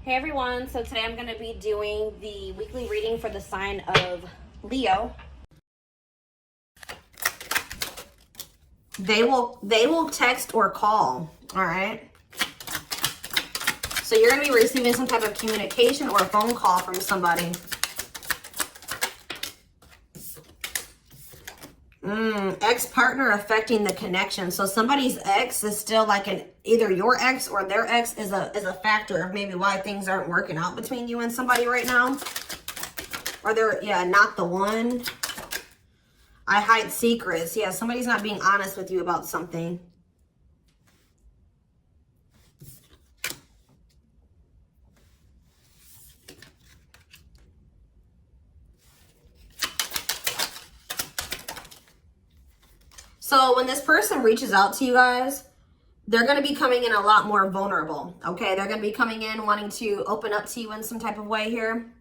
Hey everyone, so today I'm going to be doing the weekly reading for the sign of Leo. They will text or call, all right? So you're going to be receiving some type of communication or a phone call from somebody. Ex-partner affecting the connection. So somebody's ex is still like either your ex or their ex is a factor of maybe why things aren't working out between you and somebody right now. Or they're, yeah, not the one. I hide secrets. Yeah, somebody's not being honest with you about something. So when this person reaches out to you guys, they're going to be coming in a lot more vulnerable, okay? They're going to be coming in wanting to open up to you in some type of way here.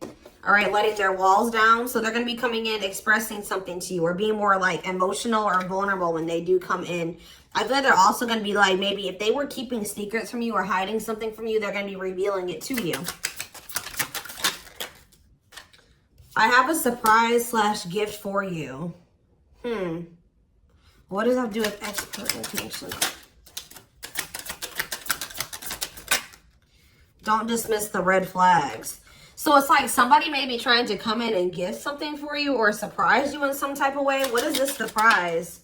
All right, letting their walls down. So they're going to be coming in expressing something to you or being more like emotional or vulnerable when they do come in. I feel like they're also going to be like, maybe if they were keeping secrets from you or hiding something from you, they're going to be revealing it to you. I have a surprise / gift for you. What does that have to do with ex-partner connection? Don't dismiss the red flags. So it's like somebody may be trying to come in and gift something for you or surprise you in some type of way. What is this surprise?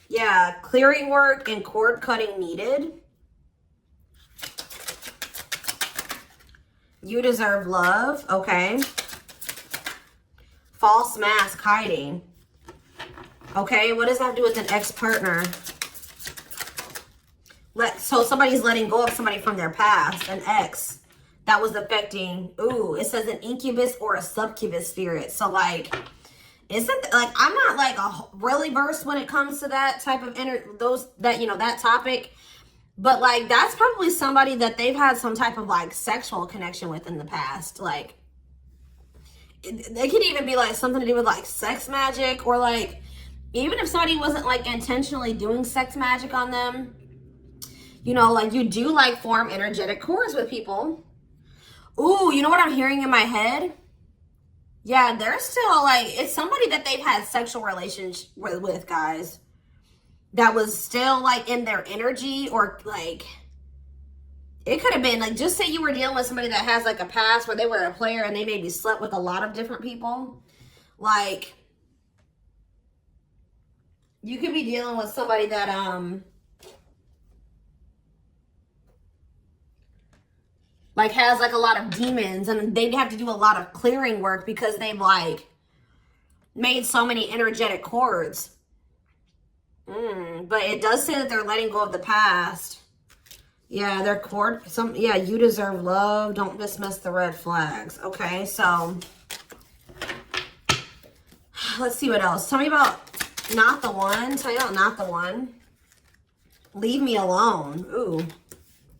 Yeah, clearing work and cord cutting needed. You deserve love. Okay. False mask hiding. Okay, what does that have to do with an ex-partner? So somebody's letting go of somebody from their past, an ex that was affecting. Ooh, it says an incubus or a succubus spirit. So like, isn't like, I'm not like really versed when it comes to that type of that topic, but like that's probably somebody that they've had some type of like sexual connection with in the past. Like they could even be like something to do with like sex magic, or like even if somebody wasn't like intentionally doing sex magic on them, you know, like you do like form energetic cords with people. Ooh, you know what I'm hearing in my head? Yeah, they're still like, it's somebody that they've had sexual relations with, guys, that was still like in their energy, or like it could have been like, just say you were dealing with somebody that has like a past where they were a player and they maybe slept with a lot of different people. Like you could be dealing with somebody that like has like a lot of demons, and they'd have to do a lot of clearing work because they've like made so many energetic cords. But it does say that they're letting go of the past. Yeah, their cord, yeah, you deserve love. Don't dismiss the red flags. Okay, so let's see what else. Tell me about not the one. Tell me about not the one. Leave me alone. Ooh,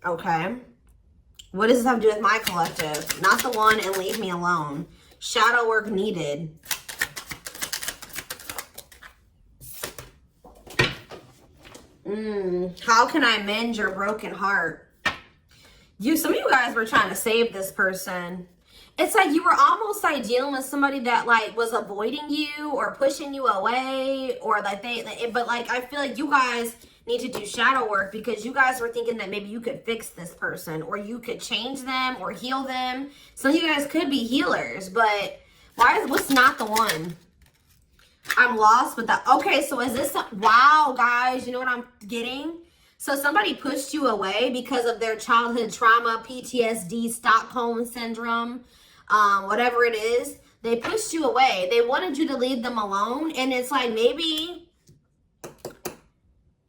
okay. What does this have to do with my collective? Not the one and leave me alone. Shadow work needed. How can I mend your broken heart? Some of you guys were trying to save this person. It's like you were almost like dealing with somebody that like was avoiding you or pushing you away, or like but like I feel like you guys need to do shadow work because you guys were thinking that maybe you could fix this person or you could change them or heal them. Some of you guys could be healers, but what's not the one? I'm lost with that. Okay, so is this, wow, guys, you know what I'm getting? So somebody pushed you away because of their childhood trauma, PTSD, Stockholm syndrome, whatever it is. They pushed you away. They wanted you to leave them alone. And it's like maybe,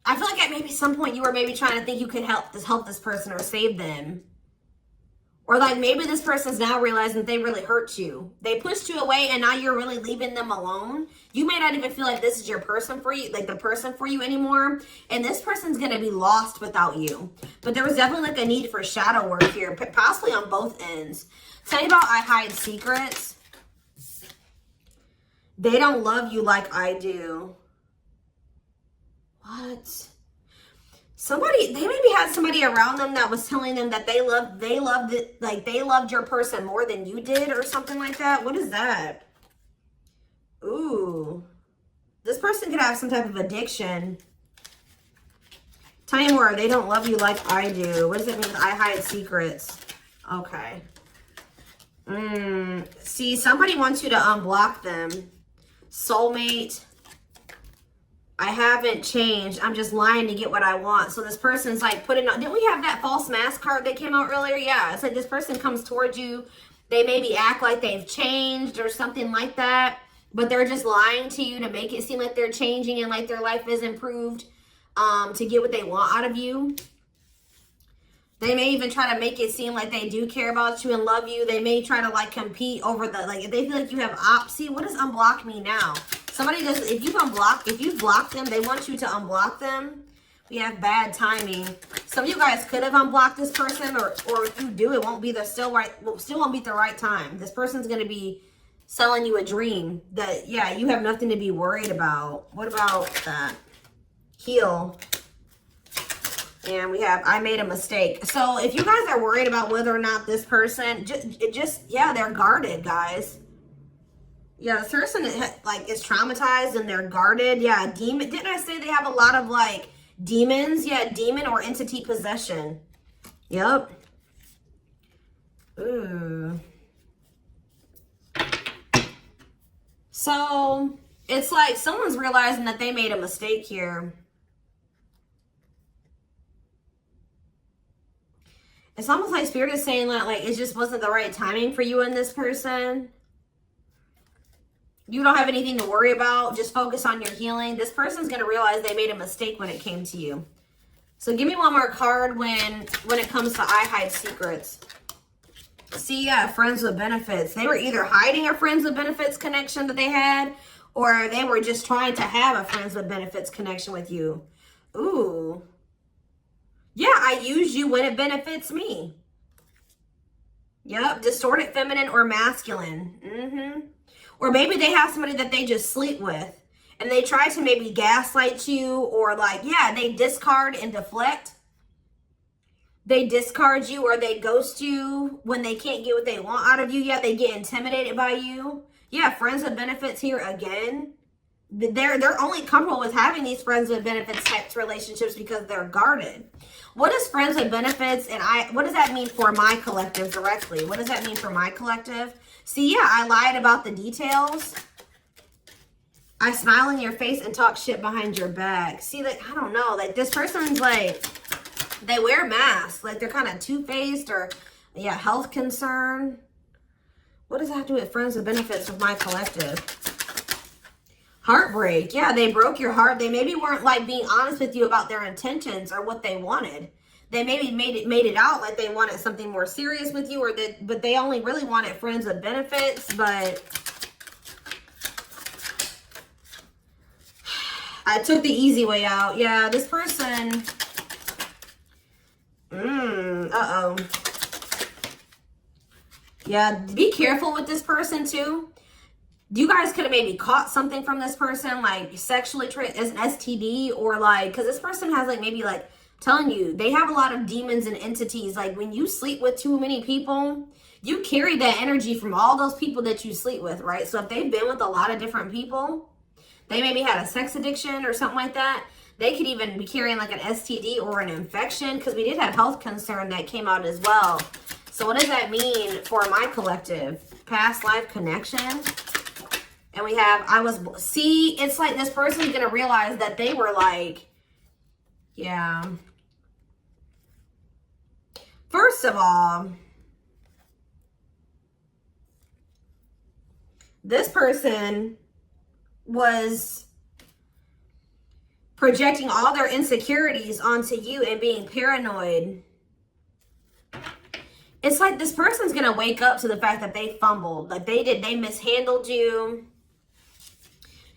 I feel like at maybe some point you were maybe trying to think you could help this person or save them. Or like maybe this person's now realizing they really hurt you. They pushed you away and now you're really leaving them alone. You may not even feel like this is your person for you, like the person for you anymore. And this person's going to be lost without you. But there was definitely like a need for shadow work here, possibly on both ends. Tell me about I hide secrets. They don't love you like I do. What? Somebody, they maybe had somebody around them that was telling them that they loved it, like they loved your person more than you did or something like that. What is that? Ooh. This person could have some type of addiction. Tell me more. They don't love you like I do. What does it mean? I hide secrets. Okay. See, somebody wants you to unblock them. Soulmate. I haven't changed. I'm just lying to get what I want. So this person's like putting on, didn't we have that false mask card that came out earlier? Yeah, it's like this person comes towards you. They maybe act like they've changed or something like that, but they're just lying to you to make it seem like they're changing and like their life is improved, to get what they want out of you. They may even try to make it seem like they do care about you and love you. They may try to like compete over the, like if they feel like you have see, what does unblock me now? Somebody does, if you've blocked them, they want you to unblock them. We have bad timing. Some of you guys could have unblocked this person, or if you do, it won't be the still won't be the right time. This person's gonna be selling you a dream that, yeah, you have nothing to be worried about. What about that? Heal. And we have, I made a mistake. So if you guys are worried about whether or not this person, yeah, they're guarded, guys. Yeah, this person like is traumatized and they're guarded. Yeah, demon. Didn't I say they have a lot of like demons? Yeah, demon or entity possession. Yep. Ooh. So it's like someone's realizing that they made a mistake here. It's almost like Spirit is saying that like it just wasn't the right timing for you and this person. You don't have anything to worry about. Just focus on your healing. This person's going to realize they made a mistake when it came to you. So give me one more card when it comes to I hide secrets. See, yeah, friends with benefits. They were either hiding a friends with benefits connection that they had, or they were just trying to have a friends with benefits connection with you. Ooh. Yeah, I use you when it benefits me. Yep, distorted feminine or masculine. Or maybe they have somebody that they just sleep with and they try to maybe gaslight you, or like, yeah, they discard and deflect. They discard you or they ghost you when they can't get what they want out of you. Yeah, they get intimidated by you. Yeah, friends with benefits here again. They're only comfortable with having these friends with benefits types relationships because they're guarded. What is friends with benefits, and what does that mean for my collective directly? What does that mean for my collective? See, yeah, I lied about the details. I smile in your face and talk shit behind your back. See, like, I don't know, like this person's like, they wear masks, like they're kind of two-faced, or yeah, health concern. What does that have to do with friends with benefits with my collective? Heartbreak. Yeah, they broke your heart. They maybe weren't like being honest with you about their intentions or what they wanted. They maybe made it out like they wanted something more serious with you, but they only really wanted friends with benefits. But I took the easy way out. Yeah, this person. Uh-oh. Yeah, be careful with this person too. You guys could have maybe caught something from this person, like sexually as an STD, or like, because this person has like maybe like telling you they have a lot of demons and entities. Like when you sleep with too many people, you carry that energy from all those people that you sleep with, right? So if they've been with a lot of different people, they maybe had a sex addiction or something like that. They could even be carrying like an STD or an infection, because we did have health concern that came out as well. So what does that mean for my collective? Past life connection. And we have, see, it's like this person's going to realize that they were like, yeah. First of all, this person was projecting all their insecurities onto you and being paranoid. It's like this person's going to wake up to the fact that they fumbled. Like they mishandled you.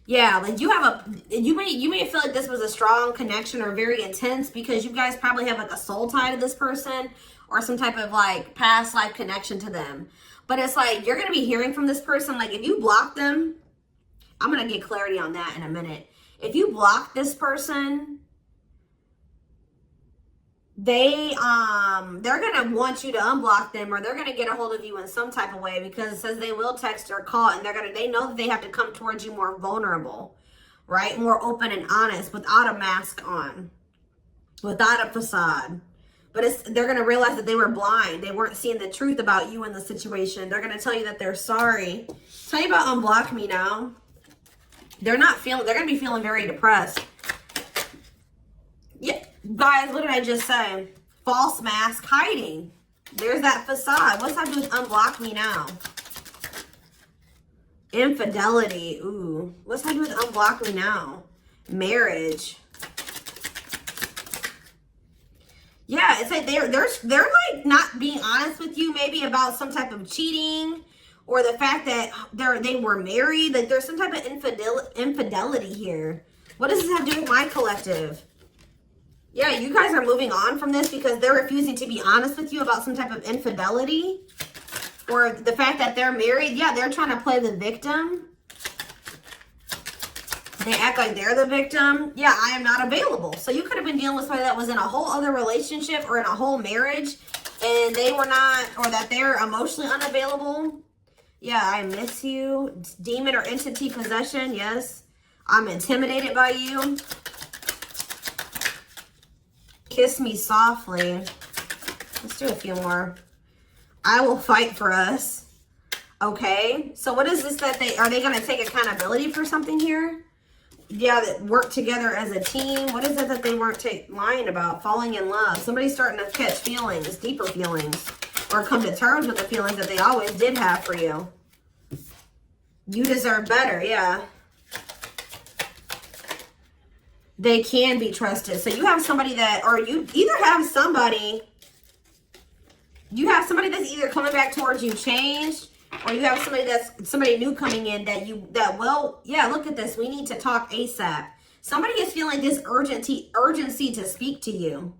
Yeah, like you may feel like this was a strong connection or very intense because you guys probably have like a soul tie to this person or some type of like past life connection to them. But it's like you're going to be hearing from this person. Like if you block them, I'm going to get clarity on that in a minute. If you block this person, they're gonna want you to unblock them, or they're gonna get a hold of you in some type of way, because it says they will text or call, and they know that they have to come towards you more vulnerable, right? More open and honest, without a mask on, without a facade. But they're gonna realize that they were blind. They weren't seeing the truth about you in the situation. They're gonna tell you that they're sorry. Tell you about unblock me now. They're gonna be feeling very depressed. Yeah, guys, what did I just say? False mask hiding. There's that facade. What's that do with unblock me now? Infidelity. Ooh. What's that do with unblock me now? Marriage. Yeah, it's like they're like not being honest with you, maybe about some type of cheating, or the fact that they were married. Like there's some type of infidelity here. What does this have to do with my collective? Yeah, you guys are moving on from this because they're refusing to be honest with you about some type of infidelity, or the fact that they're married. Yeah, they're trying to play the victim. They act like they're the victim. Yeah, I am not available. So you could have been dealing with somebody that was in a whole other relationship or in a whole marriage, and they were not, or that they're emotionally unavailable. Yeah, I miss you. Demon or entity possession. Yes, I'm intimidated by you. Kiss me softly. Let's do a few more. I will fight for us. Okay, so what is this that are they going to take accountability for something here? Yeah, that work together as a team. What is it that they weren't lying about? Falling in love. Somebody's starting to catch feelings, deeper feelings, or come to terms with the feelings that they always did have for you. You deserve better, yeah. They can be trusted. So you have somebody that, or you either have somebody, that's either coming back towards you changed, or you have somebody new coming in that will, yeah, look at this. We need to talk ASAP. Somebody is feeling this urgency to speak to you.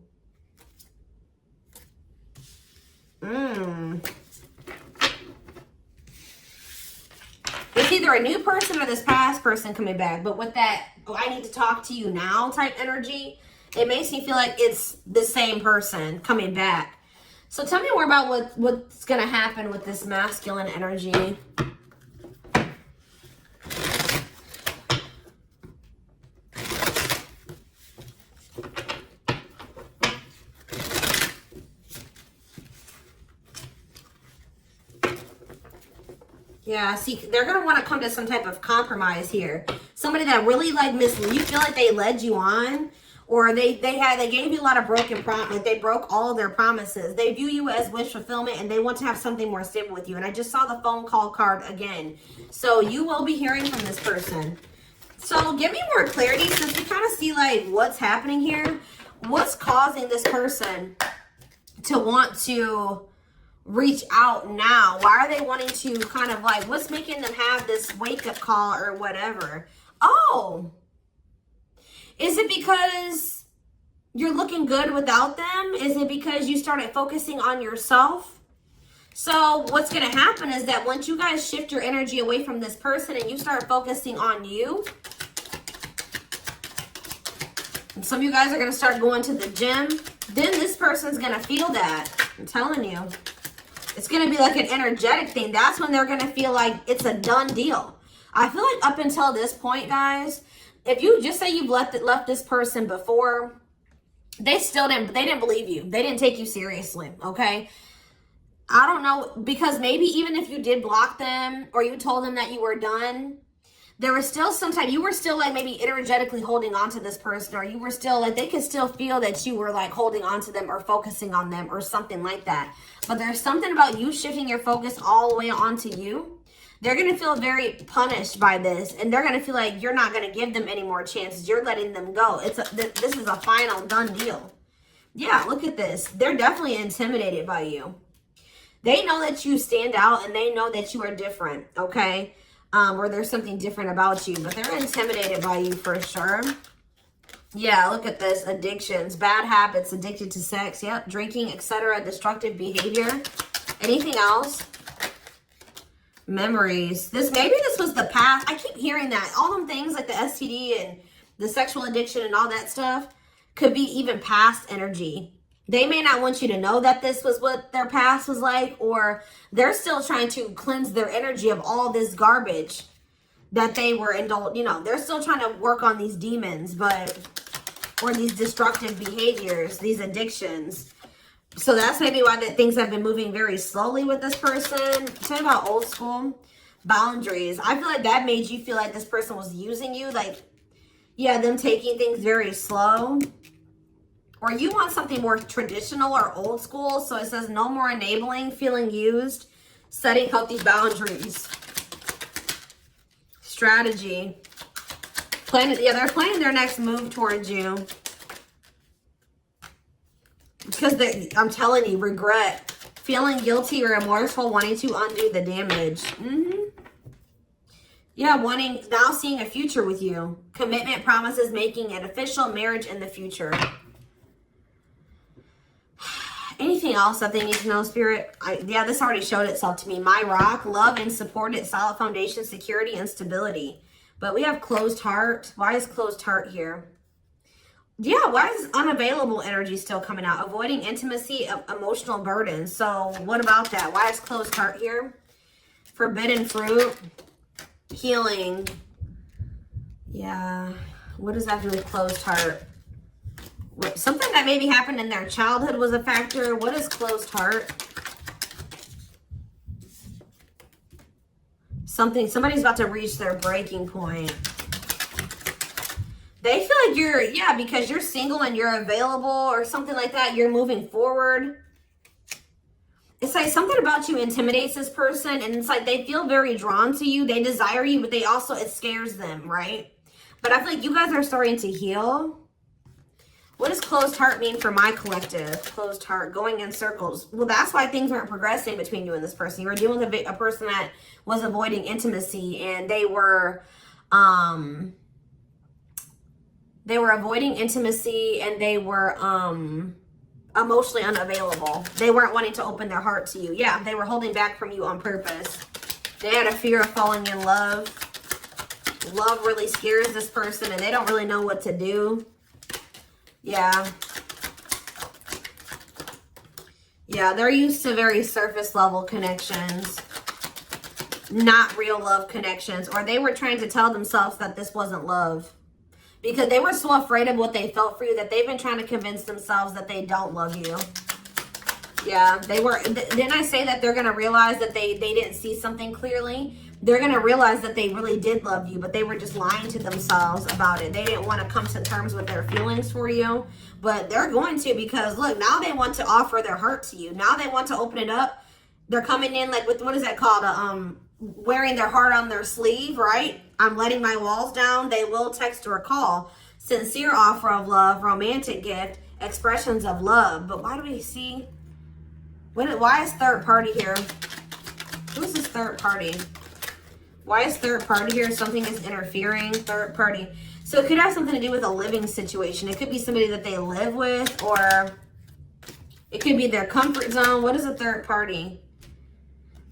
It's either a new person or this past person coming back. But with that, oh, I need to talk to you now type energy, it makes me feel like it's the same person coming back. So tell me more about what's going to happen with this masculine energy. Yeah, see, they're going to want to come to some type of compromise here. Somebody that really like you feel like they led you on, or they gave you a lot of broken promises. They broke all of their promises. They view you as wish fulfillment, and they want to have something more stable with you. And I just saw the phone call card again. So you will be hearing from this person. So give me more clarity, since we kind of see like what's happening here. What's causing this person to want to reach out now? Why are they wanting to kind of like, what's making them have this wake-up call or whatever? Oh, is it because you're looking good without them? Is it because you started focusing on yourself? So what's going to happen is that once you guys shift your energy away from this person and you start focusing on you, and some of you guys are going to start going to the gym, then this person's going to feel that. I'm telling you. It's going to be like an energetic thing. That's when they're going to feel like it's a done deal. I feel like up until this point, guys, if you just say you've left this person before, they didn't believe you. They didn't take you seriously, okay? I don't know, because maybe even if you did block them or you told them that you were done, there was still you were still like maybe energetically holding on to this person, or you were still like, they could still feel that you were like holding on to them or focusing on them or something like that. But there's something about you shifting your focus all the way onto you. They're going to feel very punished by this, and they're going to feel like you're not going to give them any more chances. You're letting them go. This is a final done deal. Yeah, look at this. They're definitely intimidated by you. They know that you stand out, and they know that you are different, okay? Or there's something different about you, but they're intimidated by you for sure. Yeah, look at this. Addictions, bad habits, addicted to sex, yep, drinking, etc., destructive behavior. Anything else? Memories. Maybe this was the past. I keep hearing that. All them things like the STD and the sexual addiction and all that stuff could be even past energy. They may not want you to know that this was what their past was like, or they're still trying to cleanse their energy of all this garbage that they were indulged. You know, they're still trying to work on these demons, but, or these destructive behaviors, these addictions. So that's maybe why that things have been moving very slowly with this person. Talking about old school boundaries. I feel like that made you feel like this person was using you. Like, yeah, them taking things very slow. Or you want something more traditional or old school. So it says no more enabling, feeling used, setting healthy boundaries. Strategy. Yeah, they're planning their next move towards you. Because I'm telling you, regret. Feeling guilty or remorseful, wanting to undo the damage. Yeah, wanting, now seeing a future with you. Commitment, promises, making an official marriage in the future. Anything else that they need to know, Spirit? Yeah, this already showed itself to me. My rock, love and supported, solid foundation, security, and stability. But we have closed heart. Why is closed heart here? Yeah, why is unavailable energy still coming out? Avoiding intimacy, emotional burden. So what about that? Why is closed heart here? Forbidden fruit, healing. Yeah, what does that do with closed heart? Something that maybe happened in their childhood was a factor. What is closed heart? Somebody's about to reach their breaking point. They feel like you're, yeah, because you're single and you're available or something like that. You're moving forward. It's like something about you intimidates this person. And it's like they feel very drawn to you. They desire you, but they also, it scares them, right? But I feel like you guys are starting to heal. What does closed heart mean for my collective? Closed heart, going in circles. Well, that's why things weren't progressing between you and this person. You were dealing with a person that was avoiding intimacy, and they were avoiding intimacy, and they were emotionally unavailable. They weren't wanting to open their heart to you. Yeah, they were holding back from you on purpose. They had a fear of falling in love. Love really scares this person, and they don't really know what to do. Yeah. Yeah, they're used to very surface level connections, not real love connections. Or they were trying to tell themselves that this wasn't love because they were so afraid of what they felt for you that they've been trying to convince themselves that they don't love you. Yeah, they were. Didn't I say that they're going to realize that they didn't see something clearly? They're going to realize that they really did love you, but they were just lying to themselves about it. They didn't want to come to terms with their feelings for you, but they're going to, because look, now they want to offer their heart to you. Now they want to open it up. They're coming in like with, what is that called? Wearing their heart on their sleeve, right? I'm letting my walls down. They will text or call. Sincere offer of love, romantic gift, expressions of love. But why do we see? Why is third party here? Who's this third party? Why is third party here? Something is interfering. Third party. So it could have something to do with a living situation. It could be somebody that they live with, or it could be their comfort zone. What is a third party?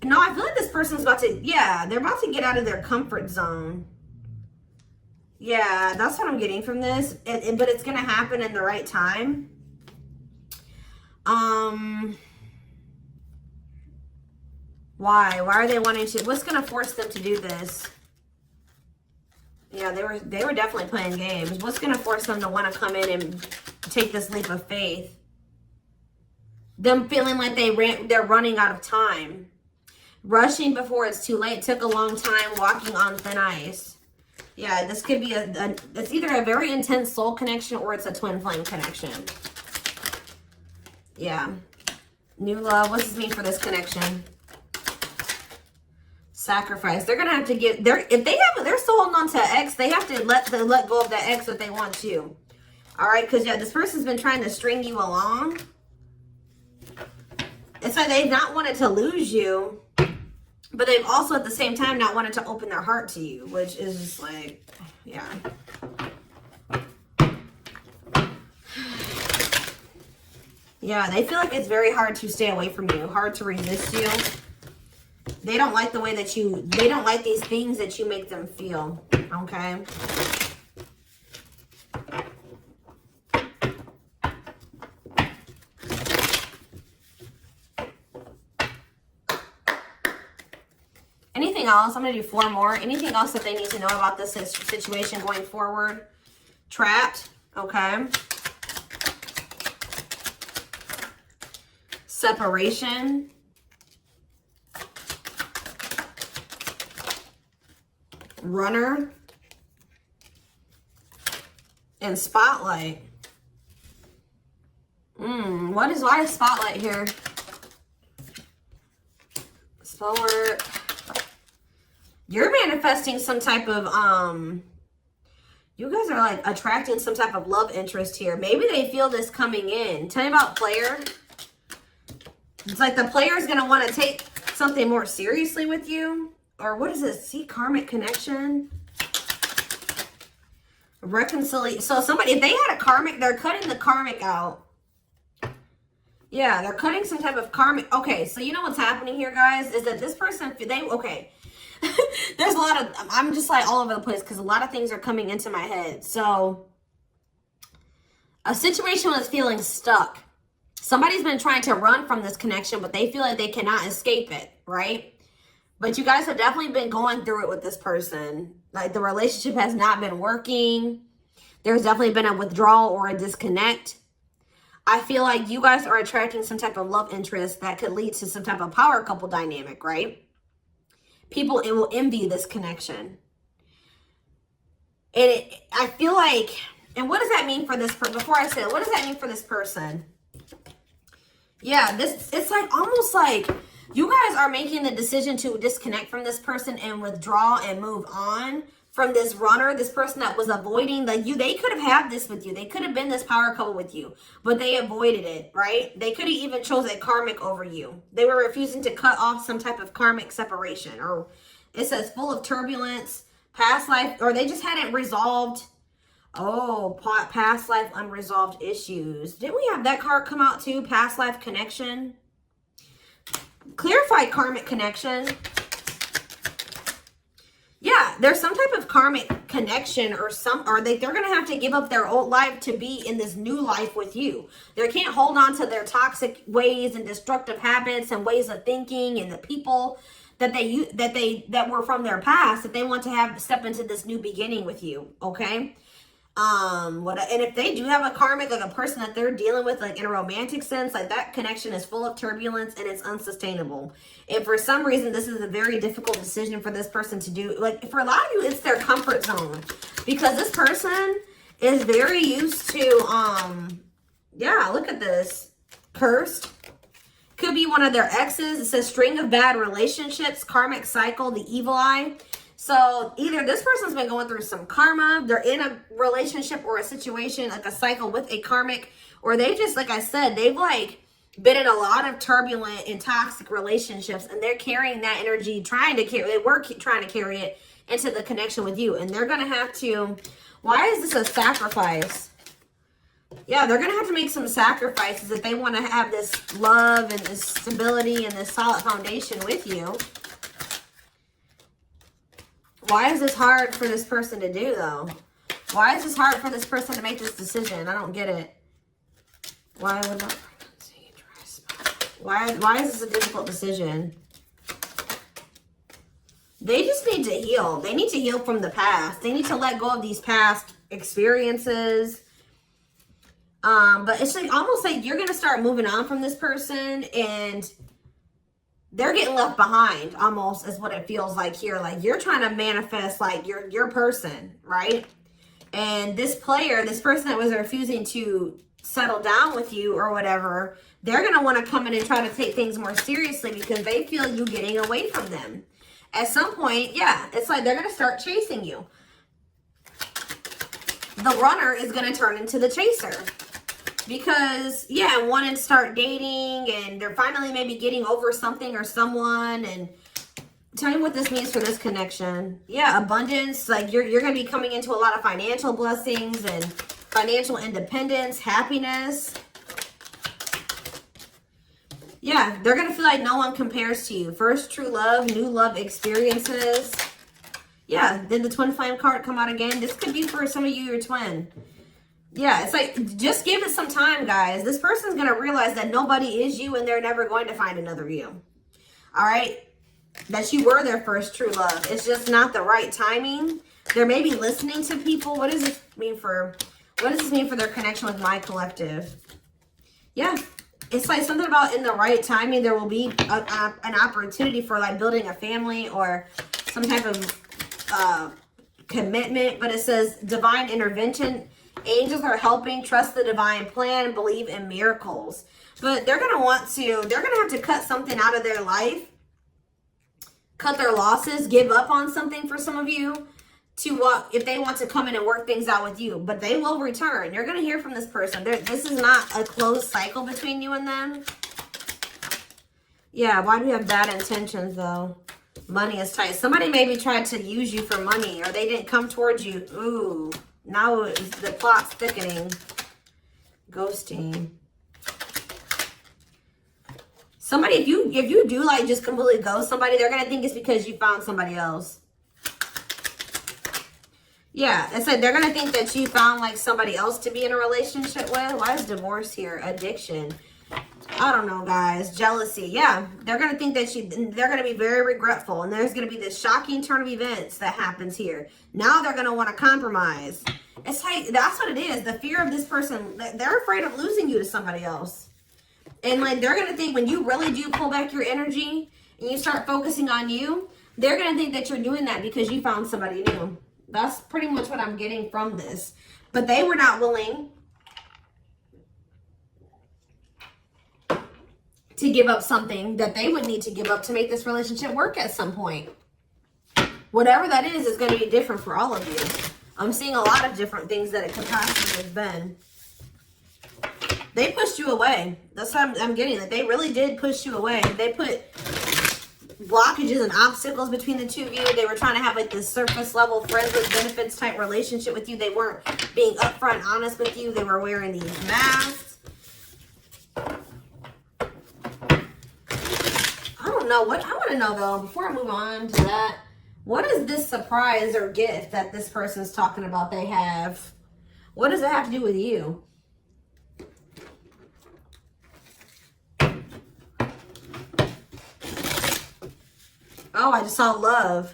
No, I feel like this person's about to, yeah, they're about to get out of their comfort zone. Yeah, that's what I'm getting from this. But it's going to happen in the right time. Why are they wanting to, what's going to force them to do this? Yeah, they were definitely playing games. What's going to force them to want to come in and take this leap of faith? Them feeling like they're running out of time. Rushing before it's too late. Took a long time, walking on thin ice. Yeah, this could be it's either a very intense soul connection or it's a twin flame connection. Yeah. New love. What does this mean for this connection? Sacrifice. They're gonna have to give. If they're still holding on to an ex, they have to let go of that ex if they want to. All right, because yeah, this person's been trying to string you along. It's like they've not wanted to lose you, but they've also at the same time not wanted to open their heart to you, which is just like, yeah. Yeah, they feel like it's very hard to stay away from you, hard to resist you. They don't like the way that they don't like these things that you make them feel, okay? anything else? I'm going to do 4 more. Anything else that they need to know about this situation going forward? Trapped. Okay. Separation. Runner. And spotlight. Why is spotlight here? Forward. You're manifesting some type of you guys are like attracting some type of love interest here. Maybe they feel this coming in. Tell me about player. It's like the player is going to want to take something more seriously with you. Or what is this? See, karmic connection. Reconciliation. So somebody, if they had a karmic, they're cutting the karmic out. Yeah, they're cutting some type of karmic. Okay, so you know what's happening here, guys, is that this person, okay. There's a lot of, I'm just like all over the place because a lot of things are coming into my head. So, a situation was feeling stuck. Somebody's been trying to run from this connection, but they feel like they cannot escape it, right? But you guys have definitely been going through it with this person. Like, the relationship has not been working. There's definitely been a withdrawal or a disconnect. I feel like you guys are attracting some type of love interest that could lead to some type of power couple dynamic, right? People will envy this connection. And I feel like, and what does that mean for this person? Before I say it, what does that mean for this person? Yeah, it's like almost like you guys are making the decision to disconnect from this person and withdraw and move on from this runner, this person that was avoiding they could have had this with you. They could have been this power couple with you, but they avoided it, right? They could have even chose a karmic over you. They were refusing to cut off some type of karmic separation, or it says full of turbulence, past life, or they just hadn't resolved. Oh, past life unresolved issues. Didn't we have that card come out too? Past life connection. Clarified karmic connection. Yeah, there's some type of karmic connection or they're going to have to give up their old life to be in this new life with you. They can't hold on to their toxic ways and destructive habits and ways of thinking and the people that were from their past that they want to step into this new beginning with you, okay? And if they do have a karmic, like a person that they're dealing with, like in a romantic sense, like that connection is full of turbulence and it's unsustainable. And for some reason, this is a very difficult decision for this person to do. Like for a lot of you, it's their comfort zone because this person is very used to, yeah, look at this. Cursed. Could be one of their exes. It says string of bad relationships, karmic cycle, the evil eye. So either this person's been going through some karma, they're in a relationship or a situation, like a cycle with a karmic, or they just, like I said, they've like been in a lot of turbulent and toxic relationships, and they're carrying that energy, trying to carry it into the connection with you. And they're going to have to, why is this a sacrifice? Yeah, they're going to have to make some sacrifices if they want to have this love and this stability and this solid foundation with you. Why is this hard for this person to do, though? Why is this hard for this person to make this decision? I don't get it. Why would not... Why is this a difficult decision? They just need to heal. They need to heal from the past. They need to let go of these past experiences. But it's like almost like you're going to start moving on from this person and they're getting left behind, almost is what it feels like here. Like you're trying to manifest like your person, right? And this person that was refusing to settle down with you or whatever, they're going to want to come in and try to take things more seriously because they feel you getting away from them. At some point, yeah, it's like they're going to start chasing you. The runner is going to turn into the chaser. Because, yeah, wanting to start dating and they're finally maybe getting over something or someone. And tell me what this means for this connection. Yeah, abundance. Like you're going to be coming into a lot of financial blessings and financial independence, happiness. Yeah, they're going to feel like no one compares to you. First true love, new love experiences. Yeah, then the twin flame card come out again. This could be for some of you, your twin. Yeah, it's like, just give it some time, guys. This person's going to realize that nobody is you and they're never going to find another you. All right? That you were their first true love. It's just not the right timing. They're maybe listening to people. What does this mean for their connection with my collective? Yeah. It's like something about in the right timing, there will be an opportunity for like building a family or some type of commitment. But it says divine intervention. Angels are helping. Trust the divine plan. Believe in miracles. But they're going to have to cut something out of their life. Cut their losses. Give up on something for some of you. If they want to come in and work things out with you. But they will return. You're going to hear from this person. This is not a closed cycle between you and them. Yeah, why do we have bad intentions though? Money is tight. Somebody maybe tried to use you for money or they didn't come towards you. Ooh, now the plot's thickening. Ghosting. Somebody, if you do like just completely ghost somebody, they're going to think it's because you found somebody else. Yeah, it said they're going to think that you found like somebody else to be in a relationship with. Why is divorce here? Addiction. I don't know, guys. Jealousy. Yeah, they're going to think that they're going to be very regretful. And there's going to be this shocking turn of events that happens here. Now they're going to want to compromise. It's like, that's what it is. The fear of this person, they're afraid of losing you to somebody else. And like, they're going to think when you really do pull back your energy and you start focusing on you, they're going to think that you're doing that because you found somebody new. That's pretty much what I'm getting from this. But they were not willing to give up something that they would need to give up to make this relationship work at some point. Whatever that is going to be different for all of you. I'm seeing a lot of different things that it could possibly have been. They pushed you away. That's what I'm getting. That they really did push you away. They put blockages and obstacles between the two of you. They were trying to have like this surface level friends with benefits type relationship with you. They weren't being upfront honest with you. They were wearing these masks. I don't know what I want to know though, before I move on to that, what is this surprise or gift that this person's talking about they have? What does it have to do with you? Oh, I just saw love.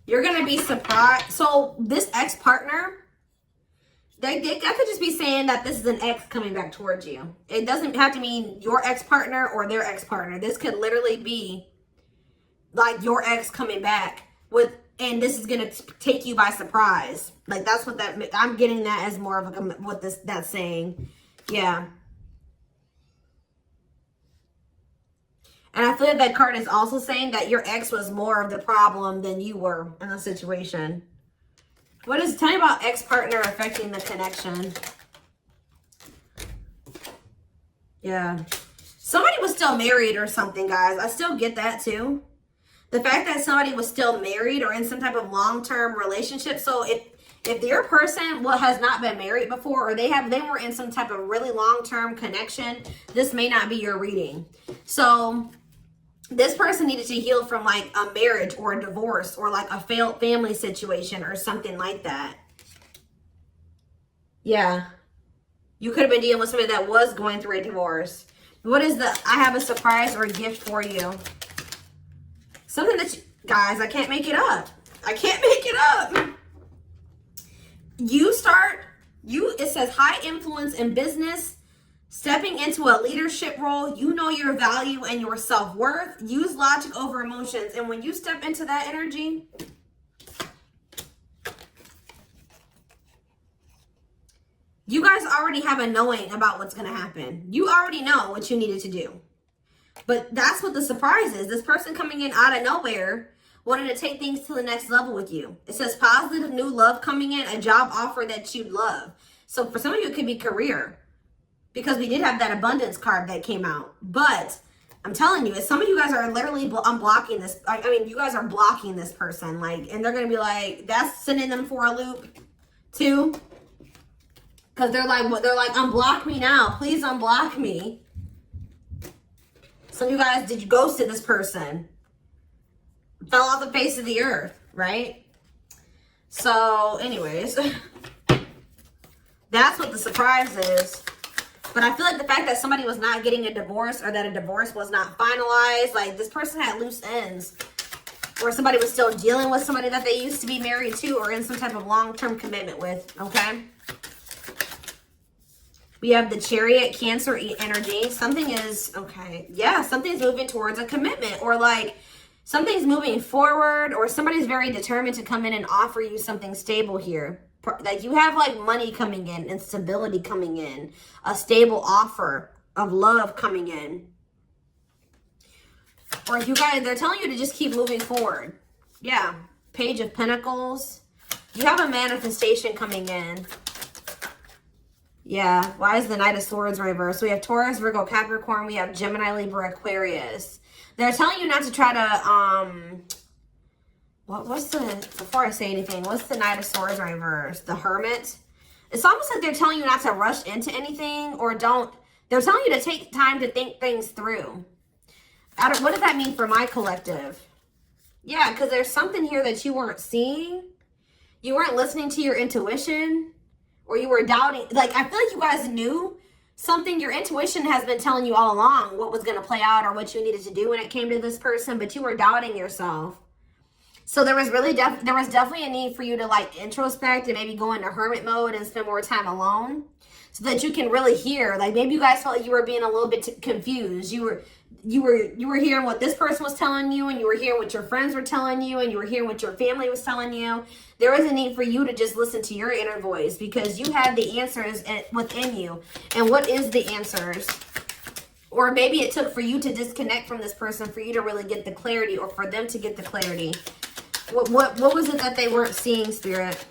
You're going to be surprised. So this ex-partner, I could just be saying that this is an ex coming back towards you. It doesn't have to mean your ex-partner or their ex-partner. This could literally be like your ex coming back and this is going to take you by surprise. Like that's what I'm getting that as more of what that's saying. Yeah. And I feel like that card is also saying that your ex was more of the problem than you were in the situation. Tell me about ex-partner affecting the connection. Yeah. Somebody was still married or something, guys. I still get that too. The fact that somebody was still married or in some type of long-term relationship. So if your person has not been married before or they were in some type of really long-term connection, this may not be your reading. So this person needed to heal from like a marriage or a divorce or like a failed family situation or something like that. Yeah. You could have been dealing with somebody that was going through a divorce. What is I have a surprise or a gift for you. Something that guys, I can't make it up. I can't make it up. It says high influence in business. Stepping into a leadership role, you know your value and your self-worth. Use logic over emotions. And when you step into that energy, you guys already have a knowing about what's going to happen. You already know what you needed to do. But that's what the surprise is. This person coming in out of nowhere wanted to take things to the next level with you. It says positive new love coming in, a job offer that you'd love. So for some of you, it could be career. Because we did have that abundance card that came out. But I'm telling you, some of you guys are literally unblocking this. I mean, you guys are blocking this person. Like, and they're going to be like, that's sending them for a loop too. Because they're like, unblock me now. Please unblock me. Some of you guys, did you ghosted this person? Fell off the face of the earth, right? So anyways, that's what the surprise is. But I feel like the fact that somebody was not getting a divorce or that a divorce was not finalized, like this person had loose ends. Or somebody was still dealing with somebody that they used to be married to or in some type of long-term commitment with, okay? We have the Chariot, Cancer energy. Something is, okay, yeah, something's moving towards a commitment, or like something's moving forward, or somebody's very determined to come in and offer you something stable here. Like you have like money coming in and stability coming in, a stable offer of love coming in. Or you guys, they're telling you to just keep moving forward. Yeah, Page of Pentacles. You have a manifestation coming in. Yeah, why is the Knight of Swords reversed? We have Taurus, Virgo, Capricorn. We have Gemini, Libra, Aquarius. They're telling you not to try to, before I say anything, what's the Knight of Swords reversed? The Hermit. It's almost like they're telling you not to rush into anything, or they're telling you to take time to think things through. What does that mean for my collective? Yeah, because there's something here that you weren't seeing. You weren't listening to your intuition, or you were doubting. Like, I feel like you guys knew something. Your intuition has been telling you all along what was going to play out or what you needed to do when it came to this person, but you were doubting yourself. So there was definitely a need for you to like introspect and maybe go into hermit mode and spend more time alone so that you can really hear. Like maybe you guys felt like you were being a little bit confused. You were hearing what this person was telling you, and you were hearing what your friends were telling you, and you were hearing what your family was telling you. There was a need for you to just listen to your inner voice because you have the answers within you. And what is the answers? Or maybe it took for you to disconnect from this person for you to really get the clarity, or for them to get the clarity. What was it that they weren't seeing, Spirit?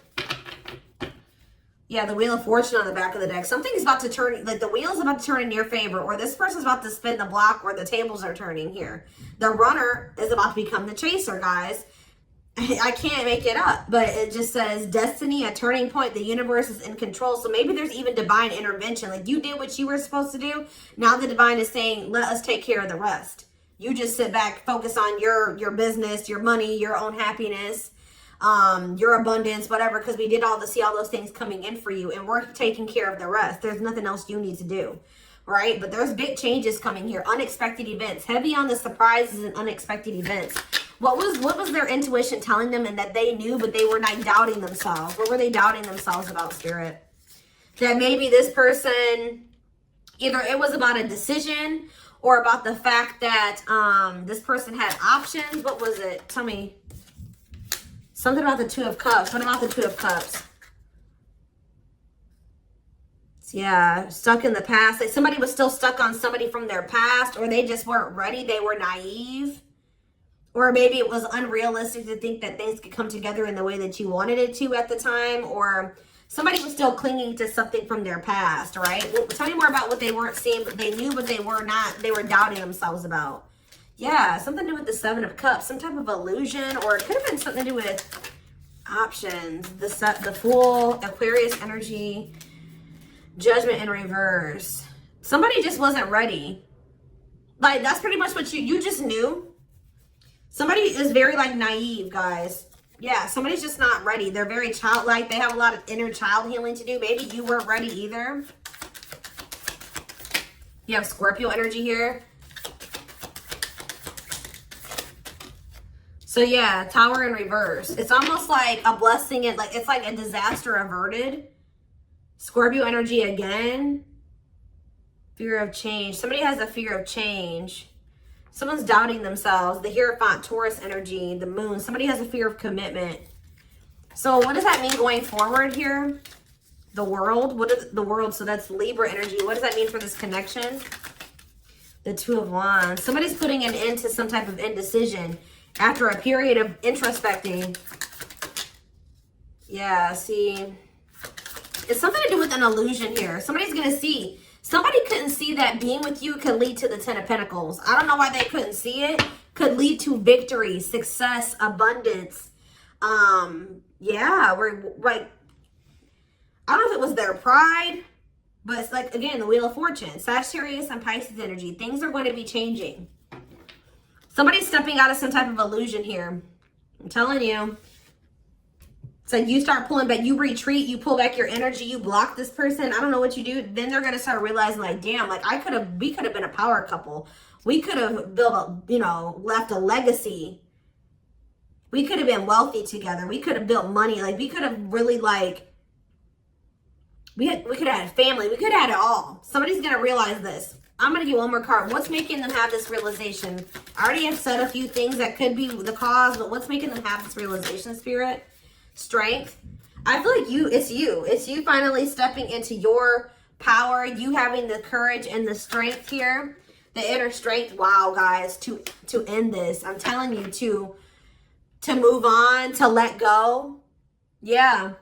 Yeah, the Wheel of Fortune on the back of the deck. Something's about to turn, like the wheel is about to turn in your favor, or this person's about to spin the block, or the tables are turning here. The runner is about to become the chaser, guys. I can't make it up, but it just says destiny, a turning point. The universe is in control. So maybe there's even divine intervention. Like you did what you were supposed to do. Now the divine is saying, let us take care of the rest. You just sit back, focus on your business, your money, your own happiness, your abundance, whatever, because we did see all those things coming in for you, and we're taking care of the rest. There's nothing else you need to do, right? But there's big changes coming here, unexpected events, heavy on the surprises and unexpected events. What was their intuition telling them, and that they knew, but they were not doubting themselves? What were they doubting themselves about, Spirit? That maybe this person, either it was about a decision or about the fact that this person had options. What was it? Tell me. Something about the Two of Cups. What about the Two of Cups? Yeah, stuck in the past. Like somebody was still stuck on somebody from their past, or they just weren't ready. They were naive. Or maybe it was unrealistic to think that things could come together in the way that you wanted it to at the time. Or somebody was still clinging to something from their past, right? Well, tell me more about what they weren't seeing, but they knew, but they were not. They were doubting themselves about. Yeah, something to do with the Seven of Cups, some type of illusion, or it could have been something to do with options. The Fool, Aquarius energy, Judgment in reverse. Somebody just wasn't ready. Like, that's pretty much what you just knew. Somebody is very, like, naive, guys. Yeah, somebody's just not ready. They're very childlike. They have a lot of inner child healing to do. Maybe you weren't ready either. You have Scorpio energy here. So yeah, Tower in reverse. It's almost like a blessing. It's like a disaster averted. Scorpio energy again. Fear of change. Somebody has a fear of change. Someone's doubting themselves. The Hierophant, Taurus energy, the Moon. Somebody has a fear of commitment. So what does that mean going forward here? The World. What is the World? So that's Libra energy. What does that mean for this connection? The Two of Wands. Somebody's putting an end to some type of indecision after a period of introspecting. Yeah, see. It's something to do with an illusion here. Somebody's going to see. Somebody couldn't see that being with you could lead to the Ten of Pentacles. I don't know why they couldn't see it. Could lead to victory, success, abundance. Yeah, we're like, I don't know if it was their pride, but it's like, again, the Wheel of Fortune. Sagittarius and Pisces energy. Things are going to be changing. Somebody's stepping out of some type of illusion here. I'm telling you. So you start pulling back, you retreat, you pull back your energy, you block this person. I don't know what you do. Then they're going to start realizing like, damn, like we could have been a power couple. We could have built a, you know, left a legacy. We could have been wealthy together. We could have built money. Like we could have really like, we could have had a family. We could have had it all. Somebody's going to realize this. I'm going to get one more card. What's making them have this realization? I already have said a few things that could be the cause, but what's making them have this realization, Spirit? Strength. I feel like it's you finally stepping into your power, you having the courage and the strength here, the inner strength. Wow, guys, to end this. I'm telling you, to move on, to let go. Yeah.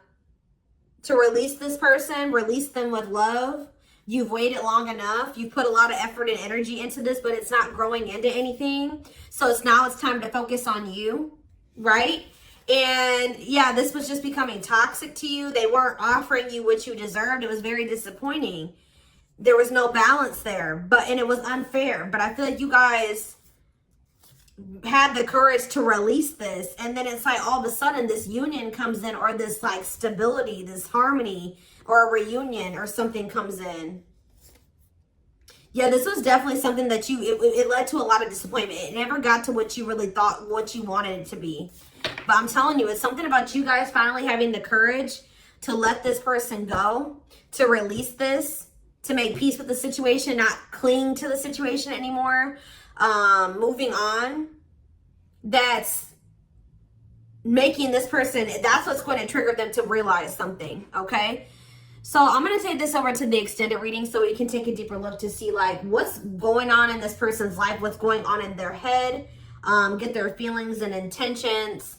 To release this person, release them with love. You've waited long enough. You've put a lot of effort and energy into this, but it's not growing into anything. So it's time to focus on you, right? And yeah, this was just becoming toxic to you. They weren't offering you what you deserved. It was very disappointing. There was no balance there, and it was unfair. But I feel like you guys had the courage to release this. And then it's like all of a sudden this union comes in, or this like stability, this harmony, or a reunion or something comes in. Yeah, this was definitely something that it led to a lot of disappointment. It never got to what you really thought, what you wanted it to be. But I'm telling you, it's something about you guys finally having the courage to let this person go, to release this, to make peace with the situation, not cling to the situation anymore, moving on. That's making this person, that's what's going to trigger them to realize something, okay? So I'm going to take this over to the extended reading so we can take a deeper look to see like what's going on in this person's life, what's going on in their head, get their feelings and intentions